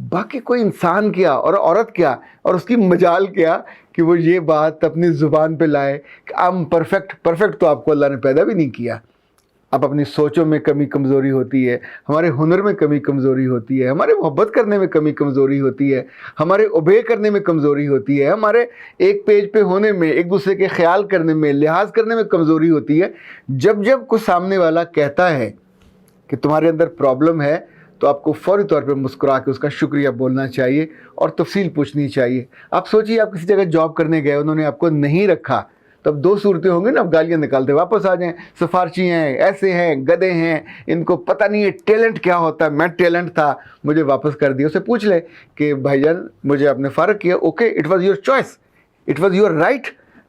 باقی کوئی انسان کیا اور عورت کیا اور اس کی مجال کیا کہ وہ یہ بات اپنی زبان پہ لائے کہ ہم پرفیکٹ تو آپ کو اللہ نے پیدا بھی نہیں کیا. اب اپنی سوچوں میں کمی کمزوری ہوتی ہے, ہمارے ہنر میں کمی کمزوری ہوتی ہے, ہمارے محبت کرنے میں کمی کمزوری ہوتی ہے, ہمارے اوبے کرنے میں کمزوری ہوتی ہے, ہمارے ایک پیج پہ ہونے میں, ایک دوسرے کے خیال کرنے میں, لحاظ کرنے میں کمزوری ہوتی ہے. جب کوئی سامنے والا کہتا ہے کہ تمہارے اندر پرابلم ہے تو آپ کو فوری طور پہ مسکرا کے اس کا شکریہ بولنا چاہیے اور تفصیل پوچھنی چاہیے. آپ سوچیے آپ کسی جگہ جاب کرنے گئے, انہوں نے آپ کو نہیں رکھا, تب دو صورتیں ہوں گی نا, آپ گالیاں نکالتے واپس آ جائیں, سفارشی ہیں, ایسے ہیں, گدے ہیں, ان کو پتہ نہیں ہے ٹیلنٹ کیا ہوتا ہے, میں ٹیلنٹ تھا مجھے واپس کر دیا. اسے پوچھ لے کہ بھائی جان مجھے آپ نے فارغ کیا, okay it was your choice, it was your right,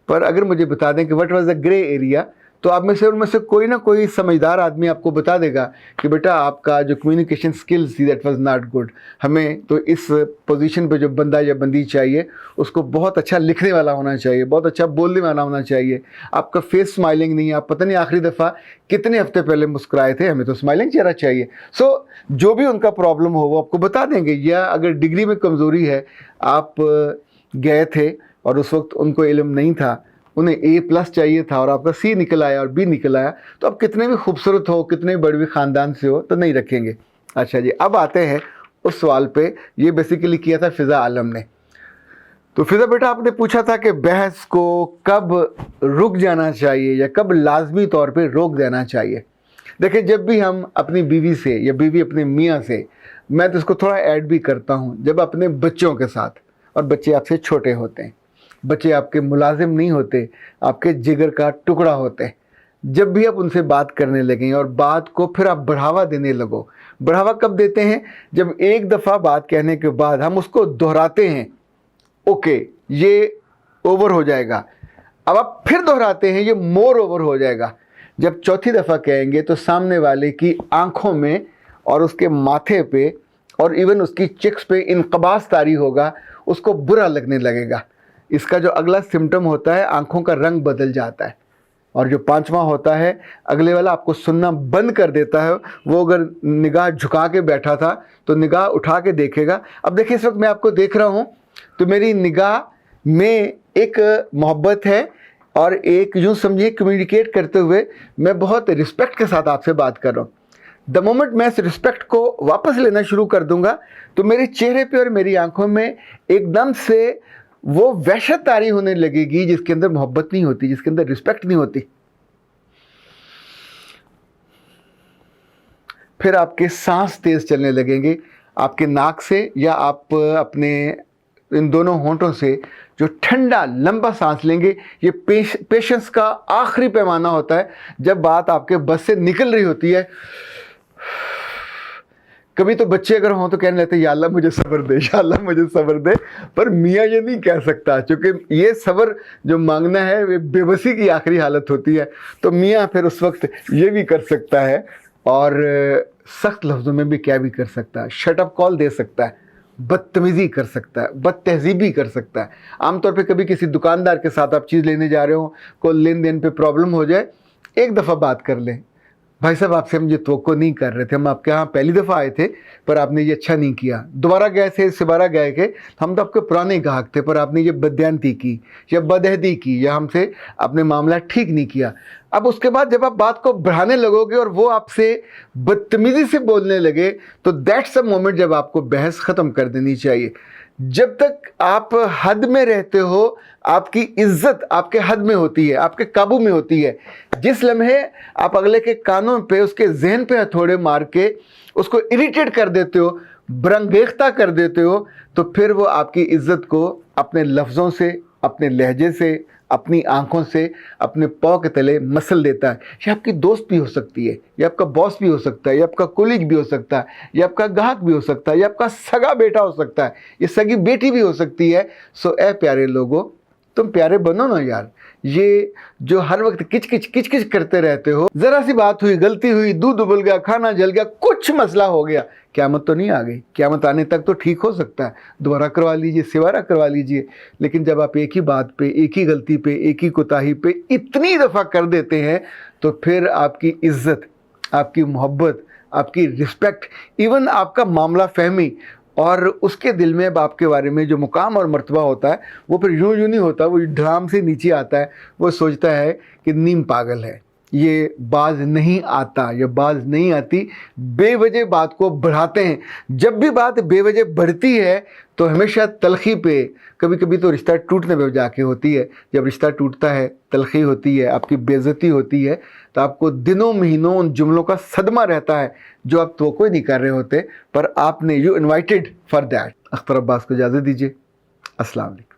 پر اگر مجھے بتا دیں کہ what was a grey area, تو آپ میں سے ان میں سے کوئی نہ کوئی سمجھدار آدمی آپ کو بتا دے گا کہ بیٹا آپ کا جو کمیونیکیشن سکلز تھی دیٹ واز ناٹ گڈ. ہمیں تو اس پوزیشن پہ جو بندہ یا بندی چاہیے اس کو بہت اچھا لکھنے والا ہونا چاہیے, بہت اچھا بولنے والا ہونا چاہیے. آپ کا فیس اسمائلنگ نہیں ہے, آپ پتہ نہیں آخری دفعہ کتنے ہفتے پہلے مسکرائے تھے, ہمیں تو اسمائلنگ چہرہ چاہیے. سو جو بھی ان کا پرابلم ہو وہ آپ کو بتا دیں گے. یا اگر ڈگری میں کمزوری ہے, آپ گئے تھے اور اس وقت ان کو علم نہیں تھا, انہیں A+ چاہیے تھا اور آپ کا C نکل آیا اور B نکل آیا, تو آپ کتنے بھی خوبصورت ہو, کتنے بڑے بھی خاندان سے ہو, تو نہیں رکھیں گے. اچھا جی, اب آتے ہیں اس سوال پہ. یہ بیسیکلی کیا تھا فضا عالم نے. تو فضا بیٹا آپ نے پوچھا تھا کہ بحث کو کب رک جانا چاہیے یا کب لازمی طور پہ روک دینا چاہیے. دیکھیں جب بھی ہم اپنی بیوی سے یا بیوی اپنے میاں سے, میں تو اس کو تھوڑا ایڈ بھی کرتا ہوں, جب اپنے بچوں کے ساتھ, اور بچے آپ سے چھوٹے ہوتے ہیں, بچے آپ کے ملازم نہیں ہوتے, آپ کے جگر کا ٹکڑا ہوتے ہیں, جب بھی آپ ان سے بات کرنے لگیں اور بات کو پھر آپ بڑھاوا دینے لگو. بڑھاوا کب دیتے ہیں؟ جب ایک دفعہ بات کہنے کے بعد ہم اس کو دہراتے ہیں, اوکے یہ اوور ہو جائے گا, اب آپ پھر دہراتے ہیں, یہ مور اوور ہو جائے گا. جب چوتھی دفعہ کہیں گے تو سامنے والے کی آنکھوں میں اور اس کے ماتھے پہ اور ایون اس کی چکس پہ انقباض طاری ہوگا, اس کو برا لگنے لگے گا. اس کا جو اگلا سمٹم ہوتا ہے, آنکھوں کا رنگ بدل جاتا ہے. اور جو پانچواں ہوتا ہے, اگلے والا آپ کو سننا بند کر دیتا ہے. وہ اگر نگاہ جھکا کے بیٹھا تھا تو نگاہ اٹھا کے دیکھے گا. اب دیکھیں اس وقت میں آپ کو دیکھ رہا ہوں تو میری نگاہ میں ایک محبت ہے اور ایک یوں سمجھیے کمیونیکیٹ کرتے ہوئے میں بہت رسپیکٹ کے ساتھ آپ سے بات کر رہا ہوں. دا مومنٹ میں اس رسپیکٹ کو واپس لینا شروع کر دوں گا تو میرے چہرے پہ اور میری آنکھوں میں ایک دم سے وہ وحشت طاری ہونے لگے گی جس کے اندر محبت نہیں ہوتی, جس کے اندر رسپیکٹ نہیں ہوتی. پھر آپ کے سانس تیز چلنے لگیں گے, آپ کے ناک سے یا آپ اپنے ان دونوں ہونٹوں سے جو ٹھنڈا لمبا سانس لیں گے. یہ پیشنس کا آخری پیمانہ ہوتا ہے. جب بات آپ کے بس سے نکل رہی ہوتی ہے, کبھی تو بچے اگر ہوں تو کہنے لگتے ہیں یا اللہ مجھے صبر دے, یا اللہ مجھے صبر دے, پر میاں یہ نہیں کہہ سکتا چونکہ یہ صبر جو مانگنا ہے وہ بے بسی کی آخری حالت ہوتی ہے. تو میاں پھر اس وقت یہ بھی کر سکتا ہے اور سخت لفظوں میں بھی کیا بھی کر سکتا ہے, شٹ اپ کال دے سکتا ہے, بدتمیزی کر سکتا ہے, بد تہذیبی کر سکتا ہے. عام طور پہ کبھی کسی دکاندار کے ساتھ آپ چیز لینے جا رہے ہوں, کوئی لین دین پہ پرابلم ہو جائے, ایک دفعہ بات کر لیں, بھائی صاحب آپ سے ہم یہ توقع نہیں کر رہے تھے, ہم آپ کے یہاں پہلی دفعہ آئے تھے پر آپ نے یہ اچھا نہیں کیا, دوبارہ گئے تھے اس سے بارہ گئے کہ ہم تو آپ کے پرانے گاہک تھے پر آپ نے یہ بددیانتی کی یا بدعہدی کی یا ہم سے آپ نے معاملہ ٹھیک نہیں کیا. اب اس کے بعد جب آپ بات کو بڑھانے لگو گے اور وہ آپ سے بدتمیزی سے بولنے لگے تو دیٹس اے مومنٹ جب آپ کو بحث ختم کر دینی چاہیے. جب تک آپ حد میں رہتے ہو آپ کی عزت آپ کے حد میں ہوتی ہے, آپ کے قابو میں ہوتی ہے. جس لمحے آپ اگلے کے کانوں پہ اس کے ذہن پہ ہتھوڑے مار کے اس کو اریٹیٹ کر دیتے ہو, برنگیختہ کر دیتے ہو, تو پھر وہ آپ کی عزت کو اپنے لفظوں سے, اپنے لہجے سے, اپنی آنکھوں سے, اپنے پاؤں کے تلے مسل دیتا ہے. یہ آپ کی دوست بھی ہو سکتی ہے, یہ آپ کا باس بھی ہو سکتا ہے, یہ آپ کا کولیگ بھی ہو سکتا ہے, یہ آپ کا گاہک بھی ہو سکتا ہے, یہ آپ کا سگا بیٹا ہو سکتا ہے, یہ سگی بیٹی بھی ہو سکتی ہے. سو اے پیارے لوگوں, تم پیارے بنو نا یار. یہ جو ہر وقت کچ کچ کرتے رہتے ہو, ذرا سی بات ہوئی, غلطی ہوئی, دودھ ابل گیا, کھانا جل گیا, کچھ مسئلہ ہو گیا, قیامت تو نہیں آ گئی, قیامت آنے تک تو ٹھیک ہو سکتا ہے, دوبارہ کروا لیجئے, سوارہ کروا لیجئے. لیکن جب آپ ایک ہی بات پہ, ایک ہی غلطی پہ, ایک ہی کوتاہی پہ اتنی دفعہ کر دیتے ہیں تو پھر آپ کی عزت, آپ کی محبت, آپ کی رسپیکٹ, ایون آپ کا معاملہ فہمی اور اس کے دل میں باپ کے بارے میں جو مقام اور مرتبہ ہوتا ہے وہ پھر یوں نہیں ہوتا، وہ ڈرام سے نیچے آتا ہے. وہ سوچتا ہے کہ نیم پاگل ہے، یہ باز نہیں آتا یا باز نہیں آتی. بے وجہ بات کو بڑھاتے ہیں. جب بھی بات بے وجہ بڑھتی ہے تو ہمیشہ تلخی پہ، کبھی کبھی تو رشتہ ٹوٹنے پہ جا کے ہوتی ہے. جب رشتہ ٹوٹتا ہے تلخی ہوتی ہے، آپ کی بے عزتی ہوتی ہے، تو آپ کو دنوں مہینوں ان جملوں کا صدمہ رہتا ہے جو آپ توقع نہیں کر رہے ہوتے، پر آپ نے you invited for that. Akhtar Abbas کو اجازت دیجیے. السلام علیکم.